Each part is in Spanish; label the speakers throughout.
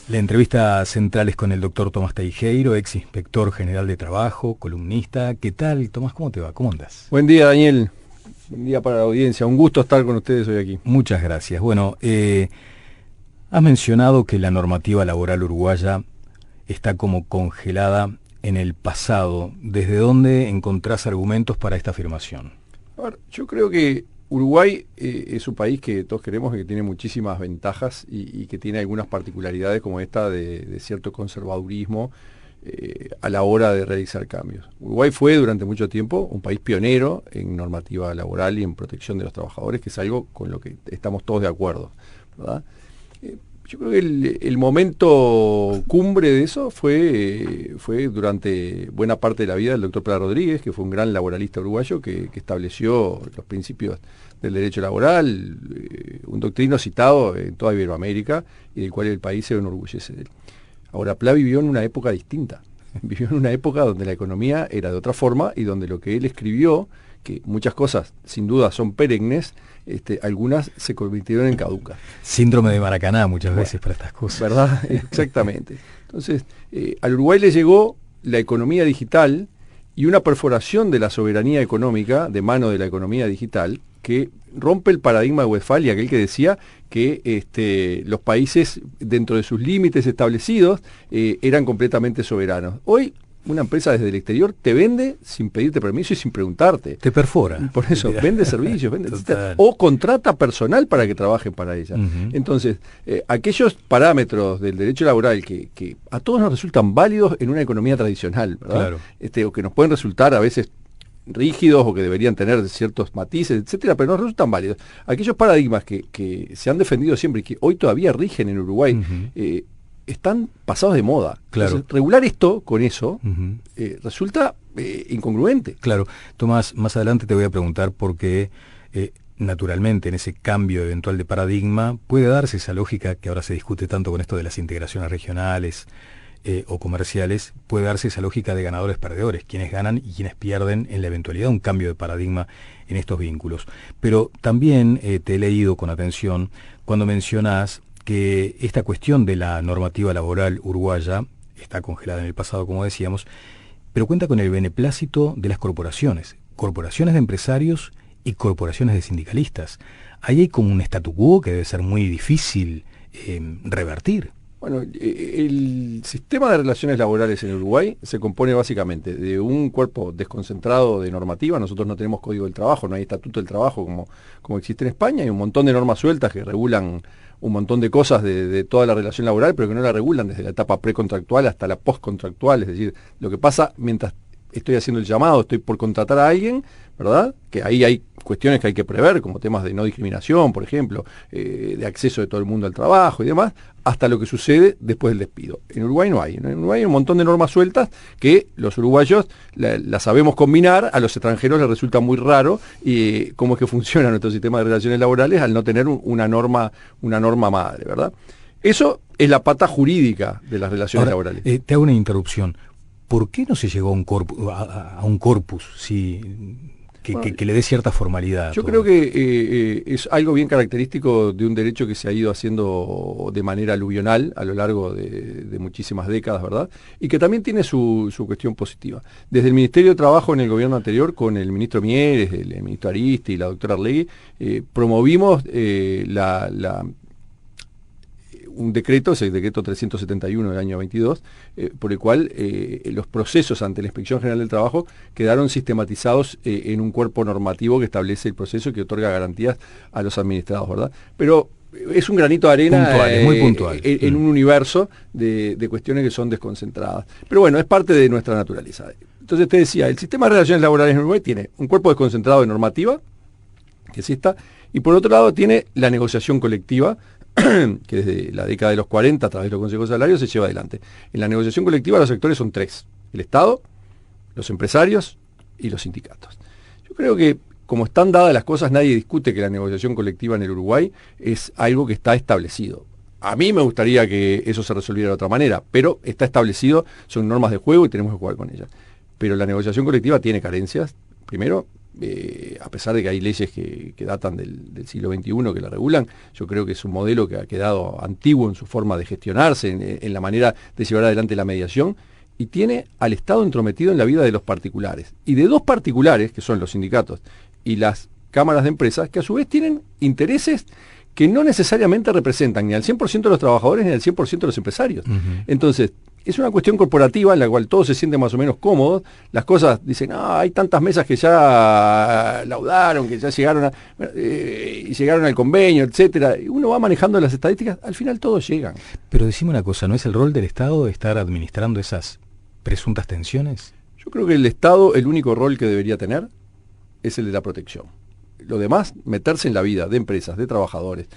Speaker 1: La entrevista central es con el doctor Tomás Teijeiro, ex inspector general de trabajo, columnista. ¿Qué tal, Tomás? ¿Cómo te va? ¿Cómo andas?
Speaker 2: Buen día, Daniel. Buen día para la audiencia. Un gusto estar con ustedes hoy aquí.
Speaker 1: Muchas gracias. Bueno, has mencionado que la normativa laboral uruguaya está como congelada en el pasado. ¿Desde dónde encontrás argumentos para esta afirmación?
Speaker 2: A ver, yo creo que Uruguay es un país que todos queremos, que tiene muchísimas ventajas y que tiene algunas particularidades como esta de cierto conservadurismo a la hora de realizar cambios. Uruguay fue durante mucho tiempo un país pionero en normativa laboral y en protección de los trabajadores, que es algo con lo que estamos todos de acuerdo, ¿verdad? Yo creo que el momento cumbre de eso fue durante buena parte de la vida del doctor Pla Rodríguez, que fue un gran laboralista uruguayo que estableció los principios del derecho laboral, un doctrino citado en toda Iberoamérica y del cual el país se enorgullece de él. Ahora, Pla vivió en una época distinta, vivió en una época donde la economía era de otra forma y donde lo que él escribió, que muchas cosas sin duda son perennes, algunas se convirtieron en caducas.
Speaker 1: Síndrome de Maracaná muchas veces para estas cosas.
Speaker 2: ¿Verdad? Exactamente. Entonces, al Uruguay le llegó la economía digital y una perforación de la soberanía económica, de mano de la economía digital, que rompe el paradigma de Westfalia, aquel que decía que los países, dentro de sus límites establecidos, eran completamente soberanos. Hoy, una empresa desde el exterior te vende sin pedirte permiso y sin preguntarte.
Speaker 1: Te perfora.
Speaker 2: Por eso, vende servicios, o contrata personal para que trabajen para ella. Entonces, aquellos parámetros del derecho laboral que a todos nos resultan válidos en una economía tradicional, ¿verdad? Claro. O que nos pueden resultar a veces rígidos o que deberían tener ciertos matices, etcétera, pero no resultan válidos. Aquellos paradigmas que se han defendido siempre y que hoy todavía rigen en Uruguay, están pasados de moda.
Speaker 1: Claro.
Speaker 2: Entonces, regular esto con eso resulta incongruente.
Speaker 1: Claro. Tomás, más adelante te voy a preguntar por qué, naturalmente, en ese cambio eventual de paradigma, puede darse esa lógica que ahora se discute tanto con esto de las integraciones regionales o comerciales, puede darse esa lógica de ganadores-perdedores, quienes ganan y quienes pierden en la eventualidad de un cambio de paradigma en estos vínculos. Pero también te he leído con atención cuando mencionás que esta cuestión de la normativa laboral uruguaya está congelada en el pasado, como decíamos, pero cuenta con el beneplácito de las corporaciones de empresarios y corporaciones de sindicalistas. Ahí hay como un statu quo que debe ser muy difícil revertir.
Speaker 2: Bueno, el sistema de relaciones laborales en Uruguay se compone básicamente de un cuerpo desconcentrado de normativa. Nosotros no tenemos código del trabajo, no hay estatuto del trabajo como existe en España. Hay un montón de normas sueltas que regulan un montón de cosas de toda la relación laboral, pero que no la regulan desde la etapa precontractual hasta la postcontractual. Es decir, lo que pasa mientras estoy haciendo el llamado, estoy por contratar a alguien, ¿verdad? Que ahí hay cuestiones que hay que prever, como temas de no discriminación, por ejemplo, de acceso de todo el mundo al trabajo y demás, hasta lo que sucede después del despido. En Uruguay no hay. En Uruguay hay un montón de normas sueltas que los uruguayos las sabemos combinar, a los extranjeros les resulta muy raro cómo es que funciona nuestro sistema de relaciones laborales al no tener una norma madre, ¿verdad? Eso es la pata jurídica de las relaciones laborales.
Speaker 1: Te hago una interrupción. ¿Por qué no se llegó a un corpus que le dé cierta formalidad?
Speaker 2: Yo creo que es algo bien característico de un derecho que se ha ido haciendo de manera aluvional a lo largo de muchísimas décadas, ¿verdad? Y que también tiene su cuestión positiva. Desde el Ministerio de Trabajo en el gobierno anterior, con el ministro Mieres, el ministro Aristi y la doctora Arlegui, promovimos un decreto, es el decreto 371 del año 22, por el cual los procesos ante la Inspección General del Trabajo quedaron sistematizados en un cuerpo normativo que establece el proceso y que otorga garantías a los administrados, ¿verdad? Pero es un granito de arena
Speaker 1: puntual, muy puntual.
Speaker 2: En un universo de cuestiones que son desconcentradas. Pero bueno, es parte de nuestra naturaleza. Entonces te decía, el sistema de relaciones laborales en Uruguay tiene un cuerpo desconcentrado de normativa, que es esta, y por otro lado tiene la negociación colectiva, que desde la década de los 40 a través de los consejos salarios se lleva adelante. En la negociación colectiva los sectores son tres: el Estado, los empresarios y los sindicatos. Yo creo que, como están dadas las cosas, nadie discute que la negociación colectiva en el Uruguay es algo que está establecido. A mí me gustaría que eso se resolviera de otra manera, pero está establecido, son normas de juego y tenemos que jugar con ellas. Pero la negociación colectiva tiene carencias. Primero, a pesar de que hay leyes que datan del siglo XXI que la regulan, yo creo que es un modelo que ha quedado antiguo en su forma de gestionarse, en la manera de llevar adelante la mediación, y tiene al Estado entrometido en la vida de los particulares. Y de dos particulares, que son los sindicatos y las cámaras de empresas, que a su vez tienen intereses que no necesariamente representan ni al 100% de los trabajadores ni al 100% de los empresarios. Entonces, es una cuestión corporativa en la cual todos se sienten más o menos cómodos, las cosas dicen, hay tantas mesas que ya laudaron, que ya llegaron y llegaron al convenio, etcétera, y uno va manejando las estadísticas, al final todos llegan.
Speaker 1: Pero decime una cosa, ¿no es el rol del Estado estar administrando esas presuntas tensiones?
Speaker 2: Yo creo que el Estado, el único rol que debería tener es el de la protección. Lo demás, meterse en la vida de empresas, de trabajadores,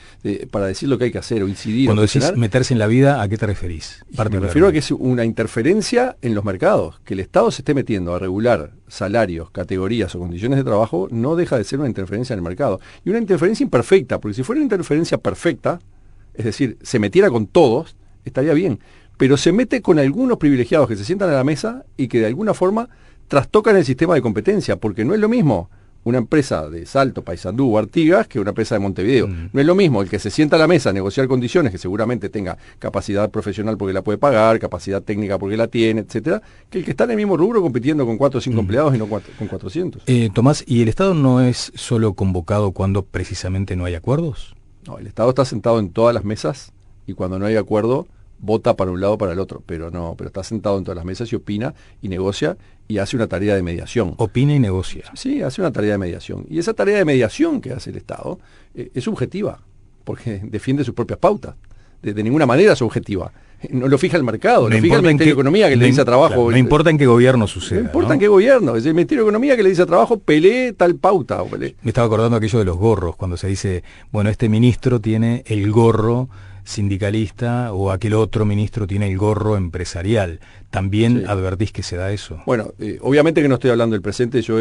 Speaker 2: para decir lo que hay que hacer o incidir.
Speaker 1: Cuando decís meterse en la vida, ¿a qué te referís?
Speaker 2: Me refiero a que es una interferencia en los mercados. Que el Estado se esté metiendo a regular salarios, categorías o condiciones de trabajo no deja de ser una interferencia en el mercado. Y una interferencia imperfecta, porque si fuera una interferencia perfecta, es decir, se metiera con todos, estaría bien. Pero se mete con algunos privilegiados que se sientan a la mesa y que de alguna forma trastocan el sistema de competencia, porque no es lo mismo una empresa de Salto, Paysandú o Artigas que una empresa de Montevideo. No es lo mismo el que se sienta a la mesa a negociar condiciones, que seguramente tenga capacidad profesional porque la puede pagar, capacidad técnica porque la tiene, etcétera, que el que está en el mismo rubro compitiendo con 4 o 5 empleados y no con 400.
Speaker 1: Tomás, ¿y el Estado no es solo convocado cuando precisamente no hay acuerdos?
Speaker 2: No, el Estado está sentado en todas las mesas y cuando no hay acuerdo vota para un lado o para el otro, pero está sentado en todas las mesas y opina y negocia y hace una tarea de mediación.
Speaker 1: Opina y negocia.
Speaker 2: Sí, hace una tarea de mediación. Y esa tarea de mediación que hace el Estado es subjetiva, porque defiende sus propias pautas. De ninguna manera es objetiva. No lo fija el mercado, lo fija el Ministerio de Economía que le dice a Trabajo.
Speaker 1: Claro, no importa en qué gobierno suceda.
Speaker 2: No importa en qué gobierno, es el Ministerio de Economía que le dice a Trabajo, pelee tal pauta.
Speaker 1: Me estaba acordando aquello de los gorros, cuando se dice, bueno, este ministro tiene el gorro sindicalista o aquel otro ministro tiene el gorro empresarial. ¿También advertís que se da eso?
Speaker 2: Bueno, obviamente que no estoy hablando del presente. Yo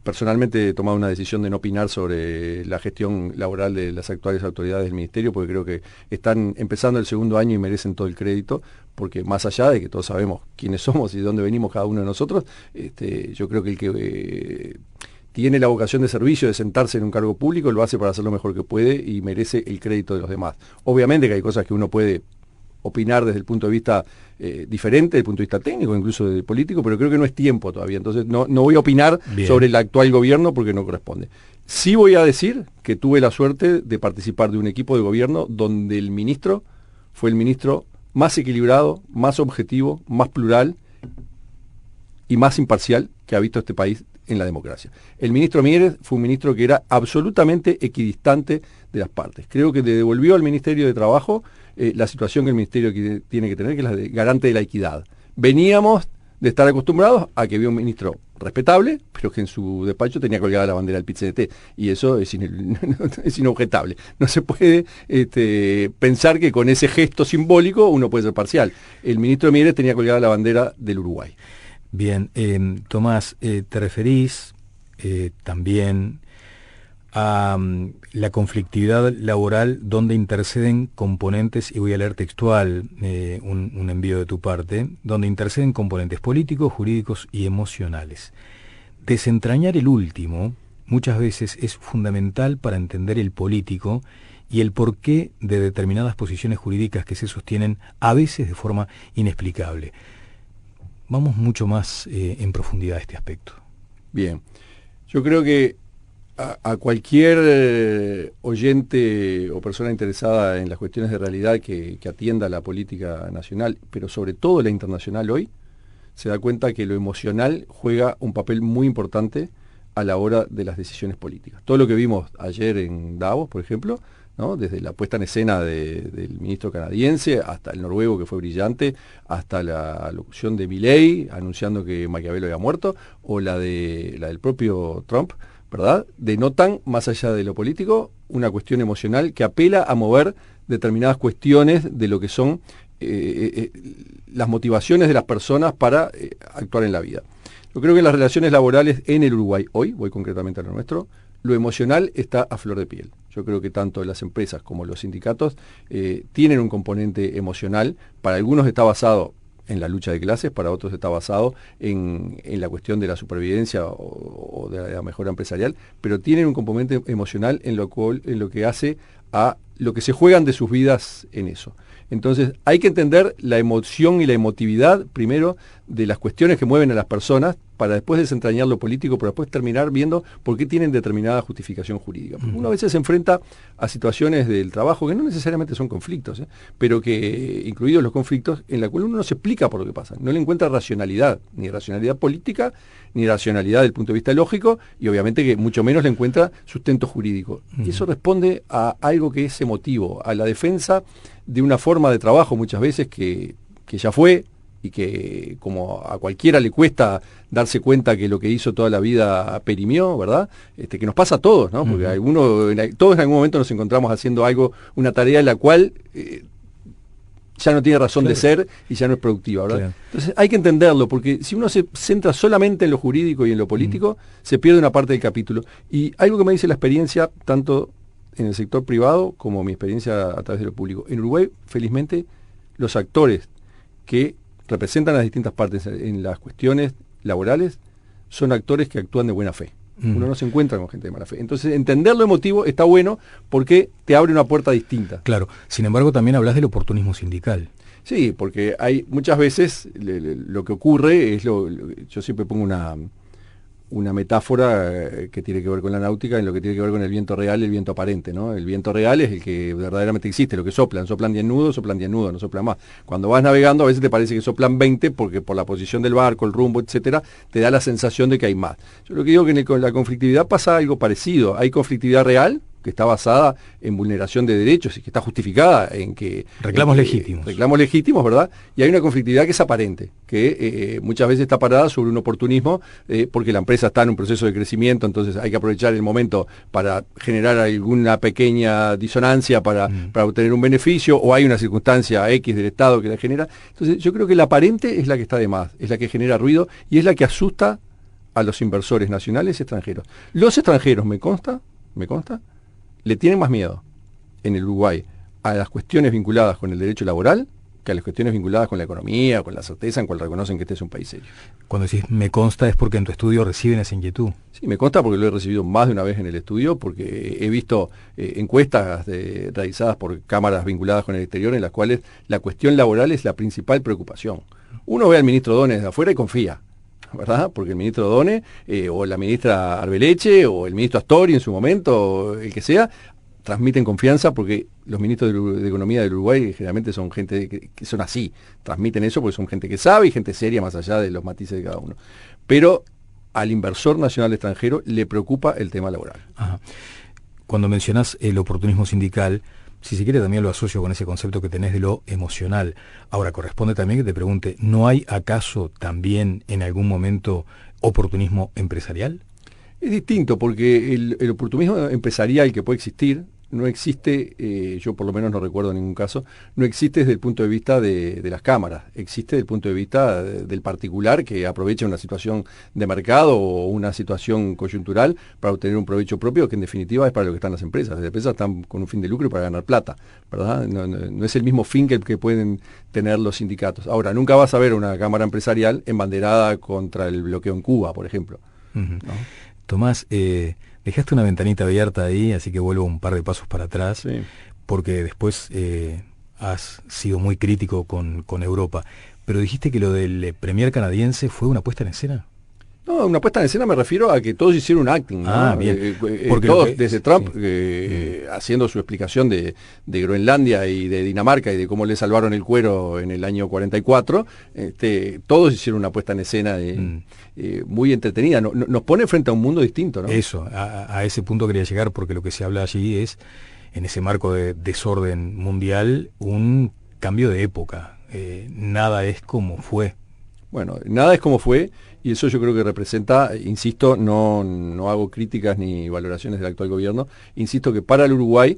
Speaker 2: personalmente he tomado una decisión de no opinar sobre la gestión laboral de las actuales autoridades del Ministerio, porque creo que están empezando el segundo año y merecen todo el crédito, porque más allá de que todos sabemos quiénes somos y de dónde venimos cada uno de nosotros, yo creo que el que tiene la vocación de servicio, de sentarse en un cargo público, lo hace para hacer lo mejor que puede y merece el crédito de los demás. Obviamente que hay cosas que uno puede opinar desde el punto de vista diferente, desde el punto de vista técnico, incluso de político, pero creo que no es tiempo todavía. Entonces no voy a opinar sobre el actual gobierno porque no corresponde. Sí voy a decir que tuve la suerte de participar de un equipo de gobierno donde el ministro fue el ministro más equilibrado, más objetivo, más plural y más imparcial que ha visto este país en la democracia. El ministro Mieres fue un ministro que era absolutamente equidistante de las partes. Creo que le devolvió al Ministerio de Trabajo la situación que el Ministerio tiene que tener, que es la de garante de la equidad. Veníamos de estar acostumbrados a que había un ministro respetable, pero que en su despacho tenía colgada la bandera del PIT-CNT, y eso es inobjetable. No se puede pensar que con ese gesto simbólico uno puede ser parcial. El ministro Mieres tenía colgada la bandera del Uruguay.
Speaker 1: Bien, Tomás, te referís también a la conflictividad laboral donde interceden componentes, y voy a leer textual un envío de tu parte, donde interceden componentes políticos, jurídicos y emocionales. Desentrañar el último muchas veces es fundamental para entender el político y el porqué de determinadas posiciones jurídicas que se sostienen a veces de forma inexplicable. Vamos mucho más en profundidad a este aspecto.
Speaker 2: Bien, yo creo que a cualquier oyente o persona interesada en las cuestiones de realidad que atienda la política nacional, pero sobre todo la internacional hoy, se da cuenta que lo emocional juega un papel muy importante a la hora de las decisiones políticas. Todo lo que vimos ayer en Davos, por ejemplo, ¿no? Desde la puesta en escena del ministro canadiense hasta el noruego, que fue brillante, hasta la locución de Milei anunciando que Maquiavelo había muerto, o la del propio Trump, ¿verdad? Denotan, más allá de lo político, una cuestión emocional que apela a mover determinadas cuestiones de lo que son las motivaciones de las personas para actuar en la vida. Yo creo que en las relaciones laborales en el Uruguay hoy, voy concretamente a lo nuestro, lo emocional está a flor de piel. Yo creo que tanto las empresas como los sindicatos tienen un componente emocional. Para algunos está basado en la lucha de clases, para otros está basado en la cuestión de la supervivencia o de la mejora empresarial, pero tienen un componente emocional en lo que hace a lo que se juegan de sus vidas en eso. Entonces hay que entender la emoción y la emotividad primero de las cuestiones que mueven a las personas para después desentrañar lo político, pero después terminar viendo por qué tienen determinada justificación jurídica. Porque uno a veces se enfrenta a situaciones del trabajo que no necesariamente son conflictos, pero que, incluidos los conflictos, en la cual uno no se explica por lo que pasa, no le encuentra racionalidad, ni racionalidad política, ni racionalidad desde el punto de vista lógico, y obviamente que mucho menos le encuentra sustento jurídico. Y eso responde a algo que es emotivo, a la defensa de una forma de trabajo muchas veces que ya fue, y que como a cualquiera le cuesta darse cuenta que lo que hizo toda la vida perimió, ¿verdad? Que nos pasa a todos, ¿no? Porque todos en algún momento nos encontramos haciendo algo, una tarea en la cual ya no tiene razón de ser y ya no es productiva, ¿verdad? Claro. Entonces hay que entenderlo, porque si uno se centra solamente en lo jurídico y en lo político, se pierde una parte del capítulo. Y algo que me dice la experiencia, tanto en el sector privado como mi experiencia a través de lo público. En Uruguay, felizmente, los actores que representan las distintas partes en las cuestiones laborales son actores que actúan de buena fe. Uno no se encuentra con gente de mala fe. Entonces, entender lo emotivo está bueno porque te abre una puerta distinta.
Speaker 1: Claro. Sin embargo, también hablas del oportunismo sindical.
Speaker 2: Sí, porque hay muchas veces lo que ocurre es yo siempre pongo una metáfora que tiene que ver con la náutica, en lo que tiene que ver con el viento real y el viento aparente, ¿no? El viento real es el que verdaderamente existe, lo que soplan 10 nudos, no soplan más. Cuando vas navegando a veces te parece que soplan 20 porque por la posición del barco, el rumbo, etcétera, te da la sensación de que hay más. Yo lo que digo que con la conflictividad pasa algo parecido. Hay conflictividad real, que está basada en vulneración de derechos y que está justificada en que...
Speaker 1: Reclamos legítimos.
Speaker 2: Reclamos legítimos, ¿verdad? Y hay una conflictividad que es aparente, que muchas veces está parada sobre un oportunismo, porque la empresa está en un proceso de crecimiento, entonces hay que aprovechar el momento para generar alguna pequeña disonancia para obtener un beneficio, o hay una circunstancia X del Estado que la genera. Entonces yo creo que la aparente es la que está de más, es la que genera ruido y es la que asusta a los inversores nacionales y extranjeros. Los extranjeros, me consta, le tienen más miedo en el Uruguay a las cuestiones vinculadas con el derecho laboral que a las cuestiones vinculadas con la economía, con la certeza en cual reconocen que este es un país serio.
Speaker 1: Cuando decís me consta es porque en tu estudio reciben esa inquietud.
Speaker 2: Sí, me consta porque lo he recibido más de una vez en el estudio, porque he visto encuestas realizadas por cámaras vinculadas con el exterior en las cuales la cuestión laboral es la principal preocupación. Uno ve al ministro Dones de afuera y confía, ¿verdad? Porque el ministro Done, o la ministra Arbeleche, o el ministro Astori en su momento, o el que sea, transmiten confianza porque los ministros de Economía del Uruguay generalmente son gente que son así, transmiten eso porque son gente que sabe y gente seria más allá de los matices de cada uno. Pero al inversor nacional extranjero le preocupa el tema laboral.
Speaker 1: Ajá. Cuando mencionás el oportunismo sindical, si se quiere también lo asocio con ese concepto que tenés de lo emocional. Ahora, corresponde también que te pregunte, ¿no hay acaso también en algún momento oportunismo empresarial?
Speaker 2: Es distinto, porque el oportunismo empresarial que puede existir, no existe, yo por lo menos no recuerdo ningún caso, no existe desde el punto de vista de las cámaras, existe desde el punto de vista del particular que aprovecha una situación de mercado o una situación coyuntural para obtener un provecho propio, que en definitiva es para lo que están las empresas. Las empresas están con un fin de lucro y para ganar plata, ¿verdad? No es el mismo fin que pueden tener los sindicatos. Ahora, nunca vas a ver una cámara empresarial embanderada contra el bloqueo en Cuba, por ejemplo. ¿No?
Speaker 1: Tomás, dejaste una ventanita abierta ahí, así que vuelvo un par de pasos para atrás, sí, porque después has sido muy crítico con Europa, pero dijiste que lo del premier canadiense fue una puesta en escena.
Speaker 2: No, una puesta en escena me refiero a que todos hicieron un acting, ¿no?
Speaker 1: Ah, bien.
Speaker 2: Porque todos, desde Trump, haciendo su explicación de Groenlandia y de Dinamarca y de cómo le salvaron el cuero en el año 44, todos hicieron una puesta en escena muy entretenida. Nos pone frente a un mundo distinto, ¿no?
Speaker 1: Eso, a ese punto quería llegar, porque lo que se habla allí es, en ese marco de desorden mundial, un cambio de época. Nada es como fue.
Speaker 2: Bueno, nada es como fue, y eso yo creo que representa, insisto, no hago críticas ni valoraciones del actual gobierno, insisto que para el Uruguay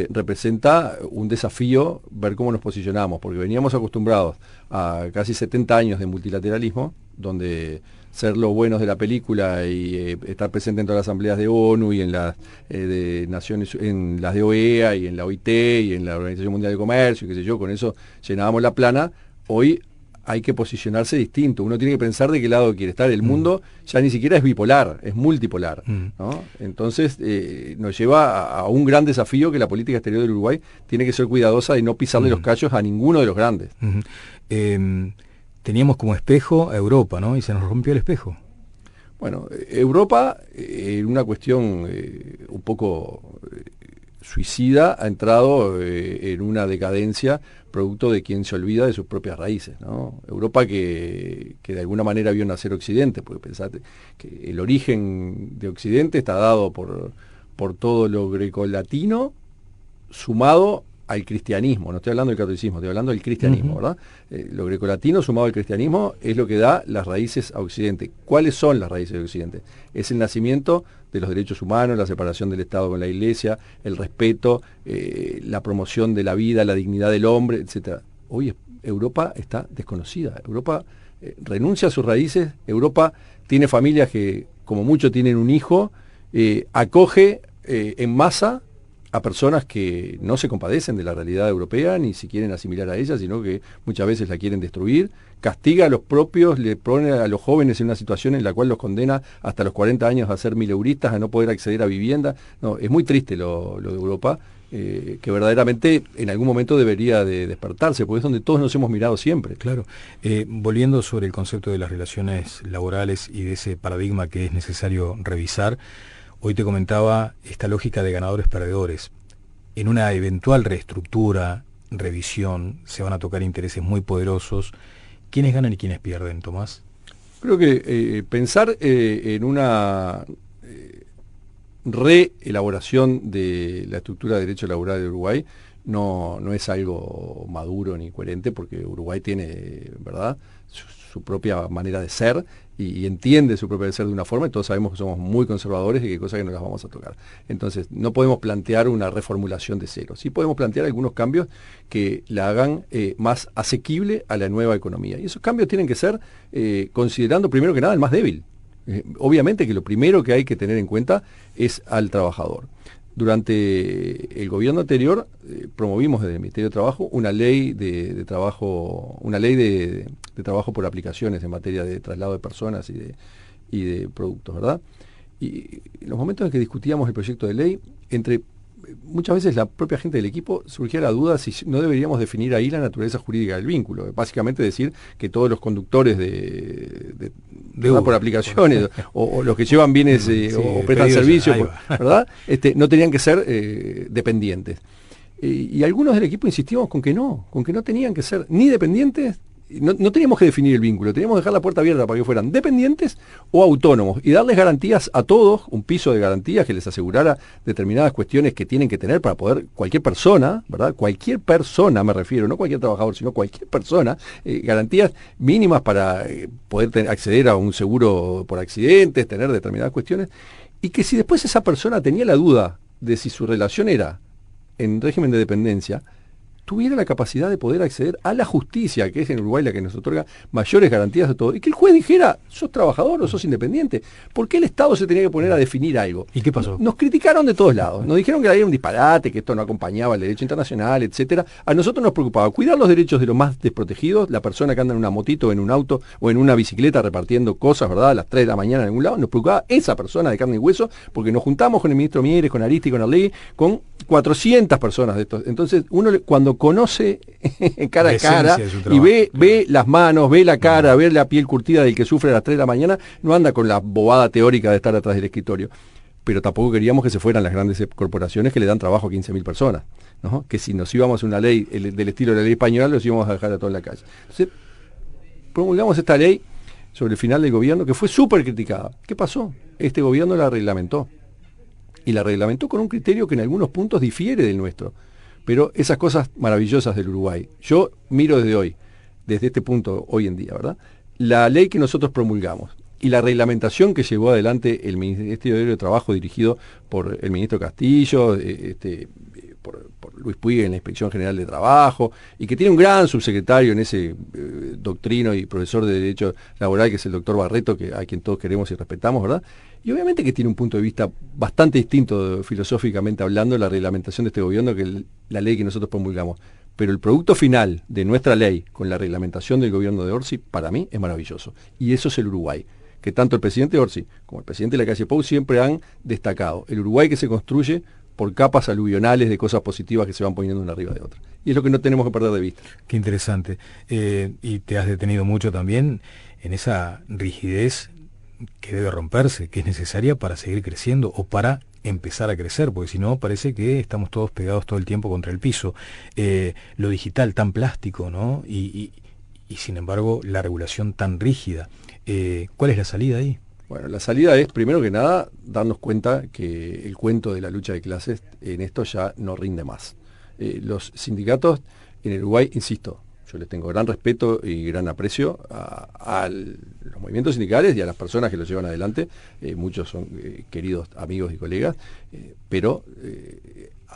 Speaker 2: representa un desafío ver cómo nos posicionamos, porque veníamos acostumbrados a casi 70 años de multilateralismo, donde ser los buenos de la película y estar presente en todas las asambleas de ONU y en las de Naciones, en las de OEA y en la OIT y en la Organización Mundial de Comercio, qué sé yo, con eso llenábamos la plana. Hoy hay que posicionarse distinto. Uno tiene que pensar de qué lado quiere estar. El mundo ya ni siquiera es bipolar, es multipolar, ¿no? Entonces nos lleva a un gran desafío que la política exterior del Uruguay tiene que ser cuidadosa de no pisarle los callos a ninguno de los grandes.
Speaker 1: Teníamos como espejo a Europa, ¿no? Y se nos rompió el espejo.
Speaker 2: Bueno, Europa, en una cuestión un poco suicida, ha entrado en una decadencia producto de quien se olvida de sus propias raíces, ¿no? Europa que de alguna manera vio nacer Occidente, porque pensate que el origen de Occidente está dado por todo lo grecolatino sumado al cristianismo. No estoy hablando del catolicismo, estoy hablando del cristianismo, ¿verdad? Lo grecolatino sumado al cristianismo es lo que da las raíces a Occidente. ¿Cuáles son las raíces de Occidente? Es el nacimiento de los derechos humanos, la separación del Estado con la Iglesia, el respeto, la promoción de la vida, la dignidad del hombre, etc. Hoy Europa está desconocida. Europa renuncia a sus raíces. Europa tiene familias que, como mucho, tienen un hijo, acoge en masa a personas que no se compadecen de la realidad europea, ni se quieren asimilar a ella, sino que muchas veces la quieren destruir, castiga a los propios, le pone a los jóvenes en una situación en la cual los condena hasta los 40 años a ser mileuristas, a no poder acceder a vivienda. No, es muy triste lo de Europa, que verdaderamente en algún momento debería de despertarse, porque es donde todos nos hemos mirado siempre.
Speaker 1: Claro. Volviendo sobre el concepto de las relaciones laborales y de ese paradigma que es necesario revisar, hoy te comentaba esta lógica de ganadores-perdedores. En una eventual reestructura, revisión, se van a tocar intereses muy poderosos. ¿Quiénes ganan y quiénes pierden, Tomás?
Speaker 2: Creo que pensar en una reelaboración de la estructura de derecho laboral de Uruguay no es algo maduro ni coherente, porque Uruguay tiene, ¿verdad?, su propia manera de ser y entiende su propio ser de una forma, y todos sabemos que somos muy conservadores y que hay cosas que no las vamos a tocar. Entonces, no podemos plantear una reformulación de cero. Sí podemos plantear algunos cambios que la hagan más asequible a la nueva economía. Y esos cambios tienen que ser considerando primero que nada el más débil. Obviamente que lo primero que hay que tener en cuenta es al trabajador. Durante el gobierno anterior promovimos desde el Ministerio de Trabajo una ley de trabajo, una ley de trabajo por aplicaciones en materia de traslado de personas y de productos, ¿verdad? Y en los momentos en que discutíamos el proyecto de ley, muchas veces la propia gente del equipo surgía la duda si no deberíamos definir ahí la naturaleza jurídica del vínculo. Básicamente decir que todos los conductores de por aplicaciones o los que llevan bienes o prestan servicios, ¿verdad? No tenían que ser dependientes. Y algunos del equipo insistíamos con que no tenían que ser ni dependientes. No teníamos que definir el vínculo, teníamos que dejar la puerta abierta para que fueran dependientes o autónomos y darles garantías a todos, un piso de garantías que les asegurara determinadas cuestiones que tienen que tener para poder, cualquier persona, ¿verdad? Cualquier persona me refiero, no cualquier trabajador, sino cualquier persona, garantías mínimas para poder acceder a un seguro por accidentes, tener determinadas cuestiones, y que si después esa persona tenía la duda de si su relación era en régimen de dependencia, tuviera la capacidad de poder acceder a la justicia, que es en Uruguay la que nos otorga mayores garantías de todo, y que el juez dijera, sos trabajador o sos independiente. ¿Por qué el Estado se tenía que poner a definir algo?
Speaker 1: ¿Y qué pasó?
Speaker 2: Nos criticaron de todos lados, nos dijeron que era un disparate, que esto no acompañaba el derecho internacional, etcétera. A nosotros nos preocupaba cuidar los derechos de los más desprotegidos, la persona que anda en una motito, en un auto o en una bicicleta repartiendo cosas, ¿verdad?, a las 3 de la mañana en algún lado. Nos preocupaba esa persona de carne y hueso, porque nos juntamos con el ministro Mieres, con Aristi, con Arlegui, con 400 personas de estos. Entonces, uno cuando conoce cara a cara y ve las manos, ve la cara, ve la piel curtida del que sufre a las 3 de la mañana, no anda con la bobada teórica de estar atrás del escritorio. Pero tampoco queríamos que se fueran las grandes corporaciones que le dan trabajo a 15.000 personas, ¿no? Que si nos íbamos a una ley del estilo de la ley española, los íbamos a dejar a todos en la calle. Entonces, promulgamos esta ley sobre el final del gobierno, que fue súper criticada. ¿Qué pasó? Este gobierno la reglamentó. Y la reglamentó con un criterio que en algunos puntos difiere del nuestro. Pero esas cosas maravillosas del Uruguay, yo miro desde este punto hoy en día, ¿verdad? La ley que nosotros promulgamos y la reglamentación que llevó adelante el Ministerio de Trabajo dirigido por el ministro Castillo, por Luis Puig en la Inspección General de Trabajo, y que tiene un gran subsecretario en ese doctrino y profesor de Derecho Laboral, que es el doctor Barreto, a quien todos queremos y respetamos, ¿verdad? Y obviamente que tiene un punto de vista bastante distinto filosóficamente hablando la reglamentación de este gobierno que la ley que nosotros promulgamos. pero el producto final de nuestra ley con la reglamentación del gobierno de Orsi, para mí es maravilloso. Y eso es el Uruguay, que tanto el presidente Orsi como el presidente Lacalle Pou siempre han destacado. El Uruguay que se construye por capas aluvionales de cosas positivas que se van poniendo una arriba de otra. Y es lo que no tenemos que perder de vista.
Speaker 1: Qué interesante. Y te has detenido mucho también en esa rigidez que debe romperse, que es necesaria para seguir creciendo o para empezar a crecer, porque si no parece que estamos todos pegados todo el tiempo contra el piso. Lo digital tan plástico, ¿no? Y sin embargo la regulación tan rígida. ¿Cuál es la salida ahí?
Speaker 2: Bueno, la salida es, primero que nada, darnos cuenta que el cuento de la lucha de clases en esto ya no rinde más. Los sindicatos en el Uruguay, insisto, yo les tengo gran respeto y gran aprecio a los movimientos sindicales y a las personas que los llevan adelante. Muchos son queridos amigos y colegas, pero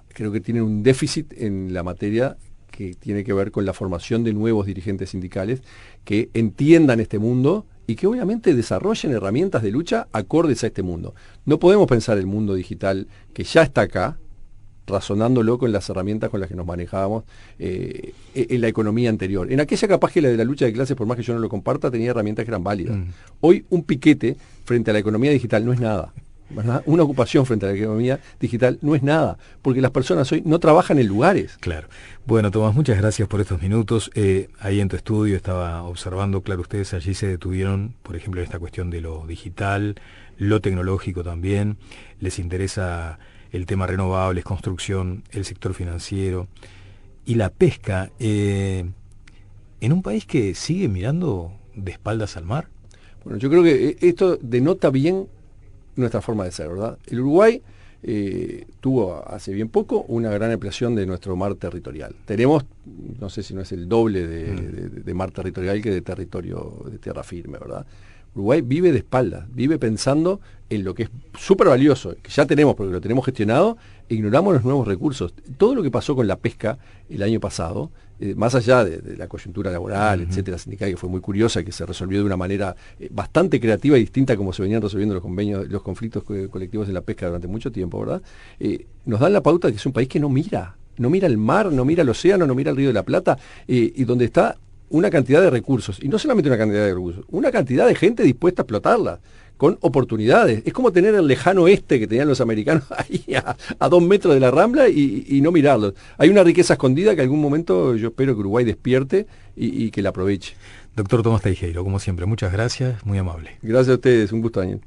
Speaker 2: creo que tienen un déficit en la materia que tiene que ver con la formación de nuevos dirigentes sindicales que entiendan este mundo y que obviamente desarrollen herramientas de lucha acordes a este mundo. No podemos pensar el mundo digital que ya está acá, razonándolo con las herramientas con las que nos manejábamos en la economía anterior. En aquella capaz que la de la lucha de clases, por más que yo no lo comparta, tenía herramientas que eran válidas. Hoy un piquete frente a la economía digital no es nada. ¿Verdad? Una ocupación frente a la economía digital no es nada, porque las personas hoy no trabajan en lugares.
Speaker 1: Claro. Bueno, Tomás, muchas gracias por estos minutos. Ahí en tu estudio estaba observando, claro, ustedes allí se detuvieron, por ejemplo, en esta cuestión de lo digital, lo tecnológico también. Les interesa el tema renovables, construcción, el sector financiero y la pesca. En un país que sigue mirando de espaldas al mar.
Speaker 2: Bueno, yo creo que esto denota bien nuestra forma de ser, ¿verdad? El Uruguay tuvo hace bien poco una gran ampliación de nuestro mar territorial. Tenemos, no sé si no es el doble de mar territorial que de territorio de tierra firme, ¿verdad? Uruguay vive de espaldas, vive pensando en lo que es súper valioso, que ya tenemos porque lo tenemos gestionado, e ignoramos los nuevos recursos. Todo lo que pasó con la pesca el año pasado, más allá de la coyuntura laboral, etcétera, sindical, que fue muy curiosa, que se resolvió de una manera bastante creativa y distinta a como se venían resolviendo los convenios, los conflictos colectivos en la pesca durante mucho tiempo, ¿verdad? Nos dan la pauta de que es un país que no mira el mar, no mira el océano, no mira el Río de la Plata, y donde está una cantidad de recursos, y no solamente una cantidad de recursos, una cantidad de gente dispuesta a explotarla, con oportunidades. Es como tener el lejano oeste que tenían los americanos ahí a 2 metros de la Rambla y no mirarlos. Hay una riqueza escondida que algún momento yo espero que Uruguay despierte y que la aproveche.
Speaker 1: Doctor Tomás Teijeiro, como siempre, muchas gracias, muy amable.
Speaker 2: Gracias a ustedes, un gusto, Daniel.